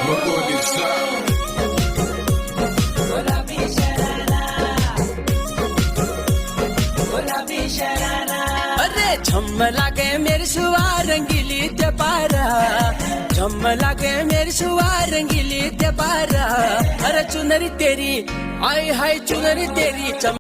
Recording sound. अरे झम्म लागे मेरी सुआ रंगीली ते पारा, झम्म लागे मेरी सुआ रंगीली ते पारा। अरे चुनरी तेरी, आई हाय चुनरी तेरी, चम